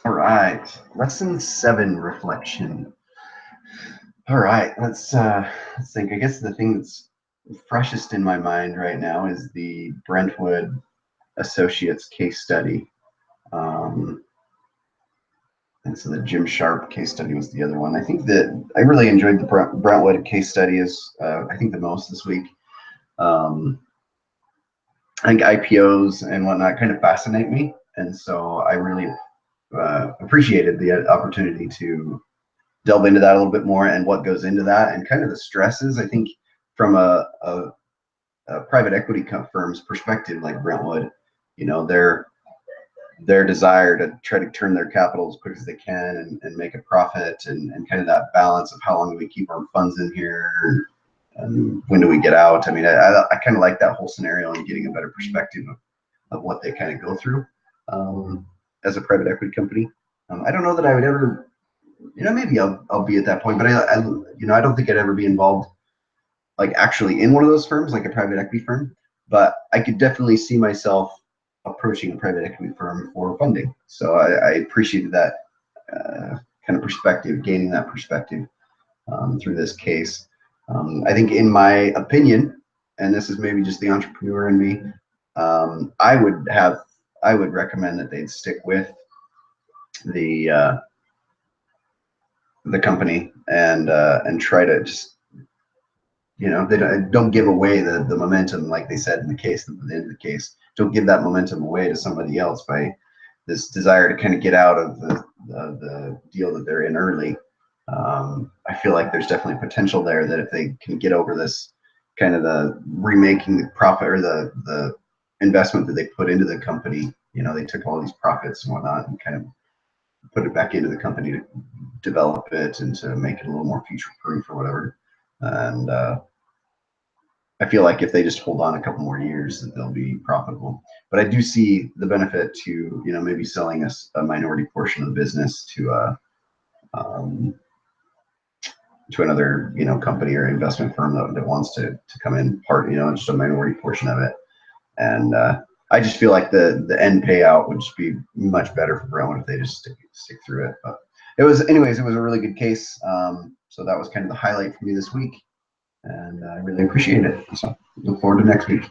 All right, lesson 7 reflection. All right, let's think. I guess the thing that's freshest in my mind right now is the Brentwood Associates case study. Um, and so the Jim Sharp case study was the other one. I think that I really enjoyed the Brentwood case study I think the most this week. Um, I think IPOs and whatnot kind of fascinate me, and so I really appreciated the opportunity to delve into that a little bit more and what goes into that and kind of the stresses. I think from a private equity firm's perspective, like Brentwood, you know, their desire to try to turn their capital as quick as they can and make a profit and kind of that balance of how long do we keep our funds in here and when do we get out. I mean, I kind of like that whole scenario and getting a better perspective of what they kind of go through as a private equity company. I don't know that I would ever, maybe I'll be at that point, but I don't think I'd ever be involved like actually in one of those firms, like a private equity firm. But I could definitely see myself approaching a private equity firm for funding. So I appreciated that kind of perspective, gaining that perspective through this case. I think, in my opinion, and this is maybe just the entrepreneur in me, um, I would have, I would recommend that they'd stick with the uh, the company and try to just they don't give away the momentum like they said in the case at the end of the case. Don't give that momentum away to somebody else by this desire to kind of get out of the deal that they're in early. I feel like there's definitely potential there that if they can get over this kind of the remaking the profit or the investment that they put into the company, they took all these profits and whatnot and kind of put it back into the company to develop it and to make it a little more future proof or whatever. And I feel like if they just hold on a couple more years, that they'll be profitable. But I do see the benefit to maybe selling a minority portion of the business um, to another company or investment firm that wants to come in part just a minority portion of it. And I just feel like the end payout would just be much better for Brentwood if they just stick through it. But anyways, it was a really good case. So that was kind of the highlight for me this week, and I really appreciate it. So look forward to next week.